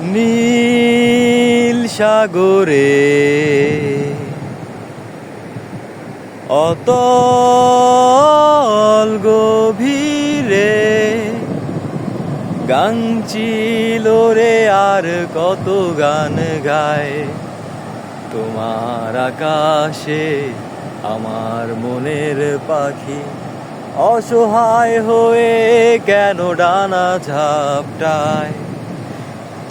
নীল সাগরে অতল গভীরে গান ছিল রে আর কত গান গায় তোমার আকাশে আমার মনের পাখি অসহায় হয়ে কেন ডানা ঝাপটায়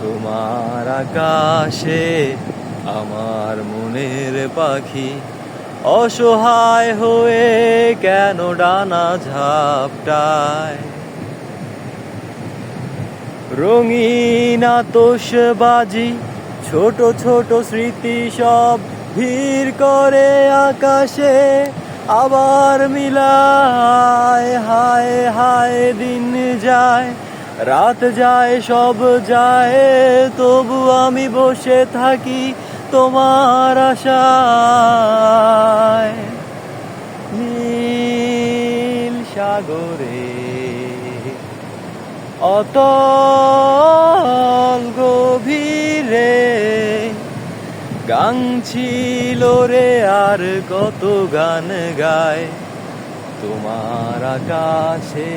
তোমার আকাশে আমার মনের পাখি অসহায় হয়ে কেন ডানা ঝাপটায় রঙিন আতশবাজি ছোট ছোট স্মৃতি সব ভিড় করে আকাশে আবার মিলায় হায় হায় দিন যায় রাত যায় সব যায় তবু আমি বসে থাকি তোমার আশায় নীল সাগরে অতল গভীরে গান ছিল রে আর কত গান গায় তোমার আকাশে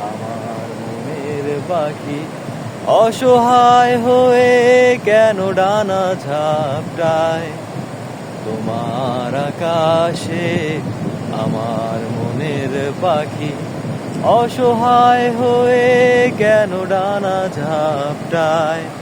আমার মনের পাখি অসহায় হয়ে কেন ডানা ঝাপটায় তোমার আকাশে আমার মনের পাখি অসহায় হয়ে কেন ডানা ঝাপটায়।